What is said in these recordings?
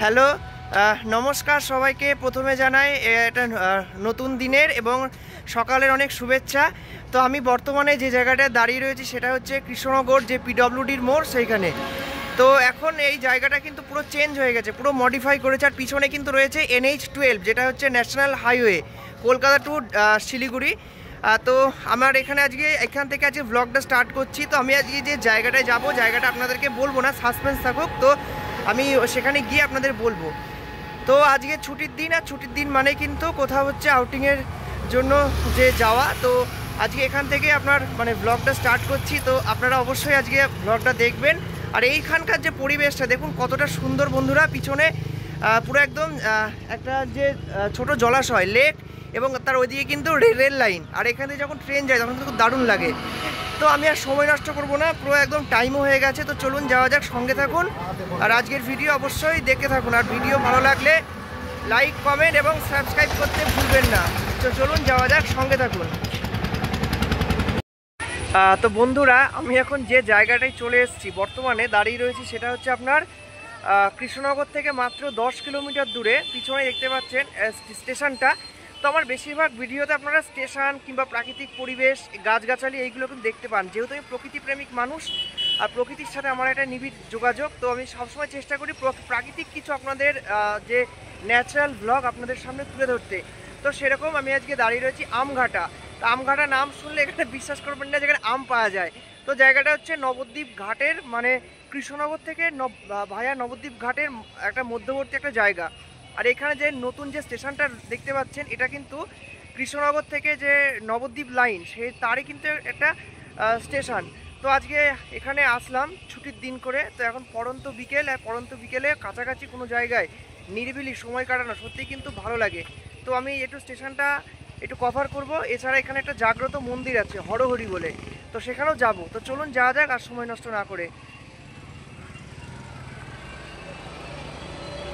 Hello, নমস্কার সবাইকে। প্রথমে জানাই এটা নতুন দিনের এবং সকালের অনেক শুভেচ্ছা। তো আমি বর্তমানে যে জায়গাটায় দাঁড়িয়ে রয়েছি সেটা হচ্ছে কৃষ্ণনগর, যে পিডব্লিউডির মোড় সেইখানে। তো এখন এই জায়গাটা কিন্তু পুরো চেঞ্জ হয়ে গেছে, পুরো মডিফাই করেছে। আর পিছনে কিন্তু রয়েছে NH-12, যেটা হচ্ছে national highway, Kolkata to Siliguri. তো আমার এখান থেকে আজকে ব্লগটা স্টার্ট করছি। তো আমি আজকে যে জায়গাটায় যাব, জায়গাটা আপনাদেরকে বলবো না, সাসপেন্স থাকুক। তো আমি সেখানে গিয়ে আপনাদের বলবো। তো আজকে ছুটির দিন, আর ছুটির দিন মানে কিন্তু কোথাও হচ্ছে আউটিংয়ের জন্য যে যাওয়া। তো আজকে এখান থেকে আপনার ব্লগটা স্টার্ট করছি। তো আপনারা অবশ্যই আজকে ব্লগটা দেখবেন। আর এইখানকার যে পরিবেশটা দেখুন কতটা সুন্দর বন্ধুরা। পিছনে পুরো একদম একটা যে ছোট জলাশয়, লেক, এবং তার ওইদিকে কিন্তু রেল লাইন। আর এখান থেকে যখন ট্রেন যায় তখন কিন্তু দারুণ লাগে। তো আমি আর সময় নষ্ট করবো না, পুরো একদম টাইমও হয়ে গেছে। তো চলুন যাওয়া যাক, সঙ্গে থাকুন। আর আজকের ভিডিও অবশ্যই দেখতে থাকুন। আর ভিডিও ভালো লাগলে লাইক, কমেন্ট এবং সাবস্ক্রাইব করতে ভুলবেন না। তো চলুন যাওয়া যাক, সঙ্গে থাকুন। তো বন্ধুরা, আমি এখন যে জায়গাটায় চলে এসেছি, বর্তমানে দাঁড়িয়ে রয়েছি, সেটা হচ্ছে আপনার কৃষ্ণনগর থেকে মাত্র 10 কিলোমিটার দূরে। পিছনে দেখতে পাচ্ছেন স্টেশনটা। তো আমার বেশিরভাগ ভিডিওতে আপনারা স্টেশন কিংবা প্রাকৃতিক পরিবেশ, গাছগাছালি, এইগুলো কিন্তু দেখতে পান। যেহেতু আমি প্রকৃতিপ্রেমিক মানুষ আর প্রকৃতির সাথে আমার একটা নিবিড় যোগাযোগ, তো আমি সবসময় চেষ্টা করি প্রাকৃতিক কিছু আপনাদের যে ন্যাচারাল ব্লগ আপনাদের সামনে তুলে ধরতে। তো সেরকম আমি আজকে দাঁড়িয়ে রয়েছি আমঘাটা। তো আমঘাটা নাম শুনলে এখানে বিশ্বাস করবেন না যেখানে আম পাওয়া যায়। তো জায়গাটা হচ্ছে নবদ্বীপ ঘাটের, কৃষ্ণনগর থেকে ভায়া নবদ্বীপ ঘাটের একটা মধ্যবর্তী একটা জায়গা। আর এখানে যে নতুন যে স্টেশনটা দেখতে পাচ্ছেন, এটা কিন্তু কৃষ্ণনগর থেকে যে নবদ্বীপ লাইন, তারই কিন্তু একটা স্টেশন। তো আজকে এখানে আসলাম ছুটির দিন করে। তো এখন পড়ন্ত বিকেল, আর পড়ন্ত বিকেলে কাছাকাছি কোনো জায়গায় নিরিবিলি সময় কাটানো সত্যিই কিন্তু ভালো লাগে। তো আমি স্টেশনটা একটু কভার করব। এছাড়া এখানে একটা জাগ্রত মন্দির আছে হরহরি বলে, তো সেখানেও যাব। তো চলুন যাওয়া যাক আর সময় নষ্ট না করে।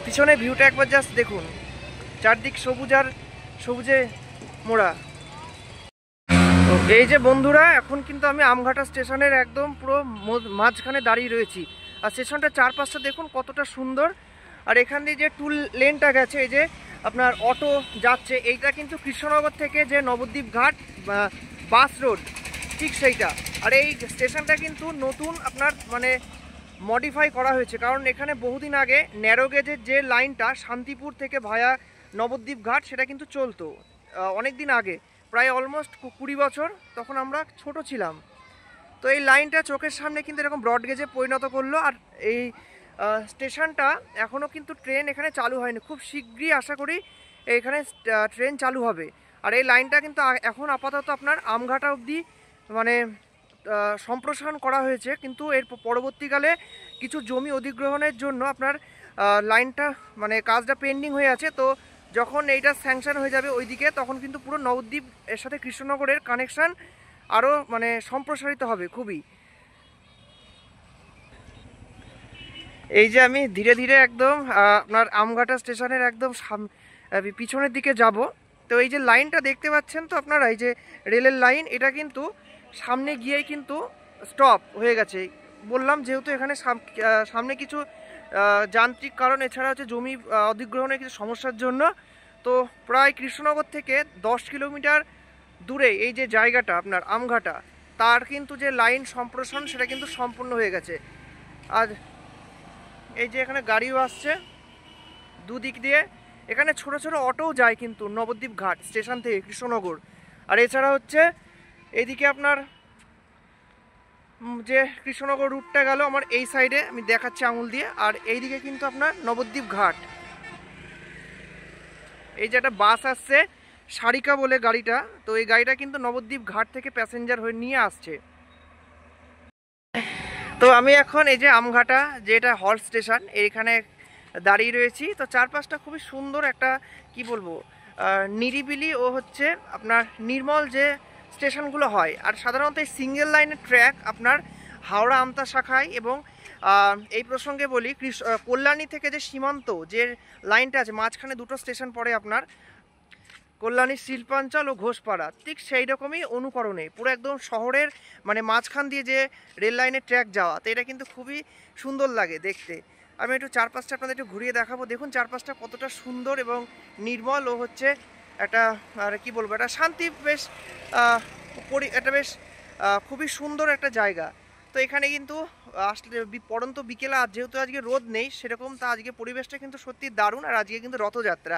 পিছনে ভিউটা একবার জাস্ট দেখুন, চারদিক সবুজ আর সবুজে মোড়া। তো এই যে বন্ধুরা, এখন কিন্তু আমি আমঘাটা স্টেশনের একদম পুরো মাঝখানে দাঁড়িয়ে রয়েছি। আর স্টেশনটা চারপাশটা দেখুন কতটা সুন্দর। আর এখান দিয়ে যে টুল লেনটা গেছে, এই যে আপনার অটো যাচ্ছে, এইটা কিন্তু কৃষ্ণনগর থেকে যে নবদ্বীপ ঘাট বাস রোড, ঠিক সেইটা। আর এই স্টেশনটা কিন্তু নতুন আপনার মডিফাই করা হয়েছে, কারণ এখানে বহুদিন আগে ন্যারো গেজের যে লাইনটা শান্তিপুর থেকে ভায়া নবদ্বীপ ঘাট, সেটা কিন্তু চলতো অনেক দিন আগে, প্রায় অলমোস্ট 20 বছর, তখন আমরা ছোট ছিলাম। তো এই লাইনটা চোখের সামনে কিন্তু এরকম ব্রড গেজে পরিণত করলো। আর এই স্টেশনটা এখনও কিন্তু ট্রেন এখানে চালু হয়নি, খুব শীঘ্রই আশা করি এখানে ট্রেন চালু হবে। আর এই লাইনটা কিন্তু এখন আপাতত আপনার আমঘাটা অবধি সম্প্রসারণ করা হয়েছে, কিন্তু এর পরবর্তীকালে কিছু জমি অধিগ্রহণের জন্য আপনার লাইনটা কাজটা পেন্ডিং হয়ে আছে। তো যখন এইটা স্যাংশন হয়ে যাবে ওইদিকে, তখন কিন্তু পুরো নবদ্বীপ এর সাথে কৃষ্ণনগরের কানেকশান আরও সম্প্রসারিত হবে খুবই। এই যে আমি ধীরে ধীরে একদম আপনার আমঘাটা স্টেশনের একদম পিছনের দিকে যাব। তো এই যে লাইনটা দেখতে পাচ্ছেন তো আপনারা, এই যে রেলের লাইন, এটা কিন্তু সামনে গিয়েই কিন্তু স্টপ হয়ে গেছে। বললাম যেহেতু এখানে সামনে কিছু যান্ত্রিক কারণ, এছাড়া হচ্ছে জমি অধিগ্রহণের কিছু সমস্যার জন্য। তো প্রায় কৃষ্ণনগর থেকে 10 কিলোমিটার দূরে এই যে জায়গাটা আপনার আমঘাটা, তার কিন্তু যে লাইন সম্প্রসারণ, সেটা কিন্তু সম্পূর্ণ হয়ে গেছে। আর এই যে এখানে গাড়িও আসছে দুদিক দিয়ে। এখানে ছোট ছোট অটোও যায় কিন্তু নবদ্বীপ ঘাট স্টেশন থেকে কৃষ্ণনগর। আর এছাড়া হচ্ছে এইদিকে আপনার যে কৃষ্ণনগর রুটটা গেল আমার এই সাইডে, আমি দেখাচ্ছি আঙুল দিয়ে। আর এইদিকে কিন্তু আপনার নবদ্বীপ ঘাট। এই যে একটা বাস আসছে সারিকা বলে গাড়িটা, তো এই গাড়িটা কিন্তু নবদ্বীপ ঘাট থেকে প্যাসেঞ্জার হয়ে নিয়ে আসছে। তো আমি এখন এই যে আমঘাটা, যেটা হল্ট স্টেশন, এইখানে দাঁড়িয়ে রয়েছি। তো চারপাশটা খুবই সুন্দর, একটা কি বলবো, নিরিবিলি ও হচ্ছে আপনার নির্মল যে স্টেশনগুলো হয়। আর সাধারণত এই সিঙ্গেল লাইনের ট্র্যাক আপনার হাওড়া আমতা শাখায়, এবং এই প্রসঙ্গে বলি কল্যাণী থেকে যে সীমান্ত যে লাইনটা আছে, মাঝখানে দুটো স্টেশন পড়ে আপনার, কল্যাণী শিল্পাঞ্চল ও ঘোষপাড়া, ঠিক সেই রকমই অনুকরণে পুরো একদম শহরের মাঝখান দিয়ে যে রেল লাইনের ট্র্যাক যাওয়া। তো এটা কিন্তু খুবই সুন্দর লাগে দেখতে। আমি একটু চারপাশটা আপনাদের একটু ঘুরিয়ে দেখাবো। দেখুন চারপাশটা কতটা সুন্দর এবং নির্মল ও হচ্ছে একটা আর কি বলবো, একটা শান্তি, বেশ একটা বেশ খুবই সুন্দর একটা জায়গা। তো এখানে কিন্তু আসলে পড়ন্ত বিকেলে, আজ যেহেতু আজকে রোদ নেই সেরকম, তা আজকে পরিবেশটা কিন্তু সত্যি দারুণ। আর আজকে কিন্তু রথযাত্রা,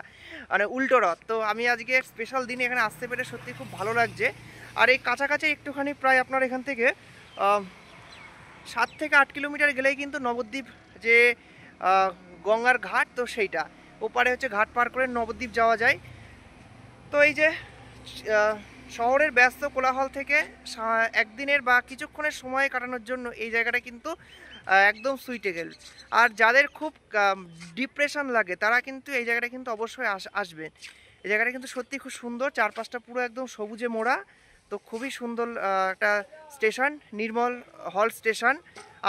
মানে উল্টো রথ। তো আমি আজকে স্পেশাল দিনে এখানে আসতে পেরে সত্যি খুব ভালো লাগছে। আর এই কাছাকাছি একটুখানি প্রায় আপনার এখান থেকে 7 থেকে 8 কিলোমিটার গেলেই কিন্তু নবদ্বীপ যে গঙ্গার ঘাট, তো সেইটা ওপারে হচ্ছে ঘাট পার করে নবদ্বীপ যাওয়া যায়। তো এই যে শহরের ব্যস্ত কোলাহল থেকে একদিনের বা কিছুক্ষণের সময় কাটানোর জন্য এই জায়গাটা কিন্তু একদম সুইটেবল। আর যাদের খুব ডিপ্রেশন লাগে তারা কিন্তু এই জায়গাটা কিন্তু অবশ্যই আসবেন। এই জায়গাটা কিন্তু সত্যি খুব সুন্দর, চারপাশটা পুরো একদম সবুজে মোড়া। তো খুবই সুন্দর একটা স্টেশন, নির্মল হল স্টেশন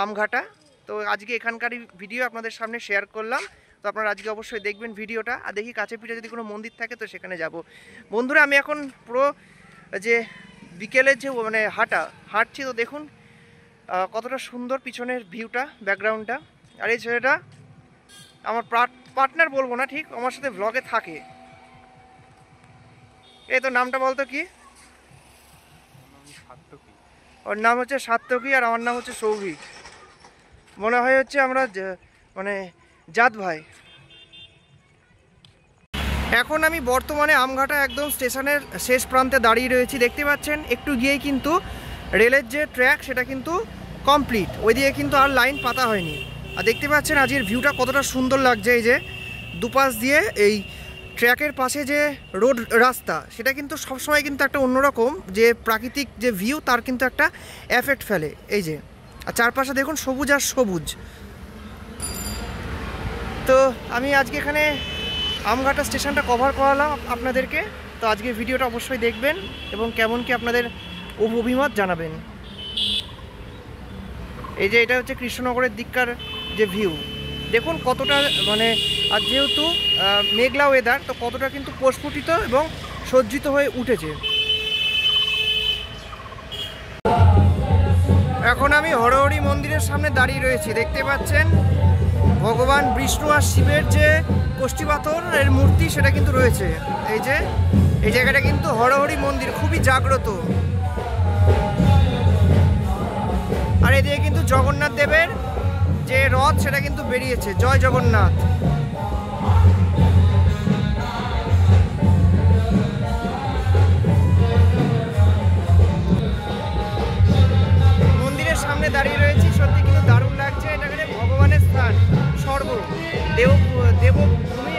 আমঘাটা। তো আজকে এখানকারই ভিডিও আপনাদের সামনে শেয়ার করলাম। তো আপনারা আজকে অবশ্যই দেখবেন ভিডিওটা। আর দেখি কাছে পিঠে যদি কোনো মন্দির থাকে তো সেখানে যাব। বন্ধুরা আমি এখন পুরো যে বিকেলের যে মানে হাঁটছি, তো দেখুন কতটা সুন্দর পিছনের ভিউটা, ব্যাকগ্রাউন্ডটা। আর এই ছেলেটা আমার পার্টনার বলবো না, ঠিক আমার সাথে ভ্লগে থাকে। এই তো নামটা বলতো কি? ওর নাম হচ্ছে সাত্তকী আর আমার নাম হচ্ছে সৌভিক। মনে হয় হচ্ছে আমরা মানে জাত ভাই। এখন আমি বর্তমানে আমঘাটা একদম স্টেশনের শেষ প্রান্তে দাঁড়িয়ে রয়েছি। দেখতে পাচ্ছেন একটু গিয়েই কিন্তু রেলের যে ট্র্যাক সেটা কিন্তু কমপ্লিট, ওইদিকে কিন্তু আর লাইন পাতা হয়নি। আর দেখতে পাচ্ছেন আজকের ভিউটা কতটা সুন্দর লাগছে। এই যে দুপাশ দিয়ে এই ট্র্যাকের পাশে যে রোড রাস্তা, সেটা কিন্তু সবসময় কিন্তু একটা অন্যরকম যে প্রাকৃতিক যে ভিউ, তার কিন্তু একটা এফেক্ট ফেলে। এই যে আর চারপাশে দেখুন সবুজ আর সবুজ। তো আমি আজকে এখানে আমঘাটা স্টেশনটা কভার করালাম আপনাদেরকে। তো আজকে ভিডিওটা অবশ্যই দেখবেন এবং কেমন কি আপনাদের অভিমত জানাবেন। এই যে এটা হচ্ছে কৃষ্ণনগরের দিককার যে ভিউ, দেখুন কতটা মানে, আর যেহেতু মেঘলা ওয়েদার, তো কতটা কিন্তু প্রস্ফুটিত এবং সজ্জিত হয়ে উঠেছে। এখন আমি হরহরি মন্দিরের সামনে দাঁড়িয়ে রয়েছি। দেখতে পাচ্ছেন ভগবান বিষ্ণু আর শিবের যে কষ্টি পাথরের মূর্তি সেটা কিন্তু রয়েছে। এই যে এই জায়গাটা কিন্তু হরহরি মন্দির, খুবই জাগ্রত। আর এদিকে কিন্তু জগন্নাথ দেবের যে রথ সেটা কিন্তু বেরিয়েছে। জয় জগন্নাথ। মন্দিরের সামনে দাঁড়িয়ে রয়েছি, সত্যি কিন্তু দারুণ লাগছে। এটা ভগবানের স্থান, স্বর্গ, দেবভূমি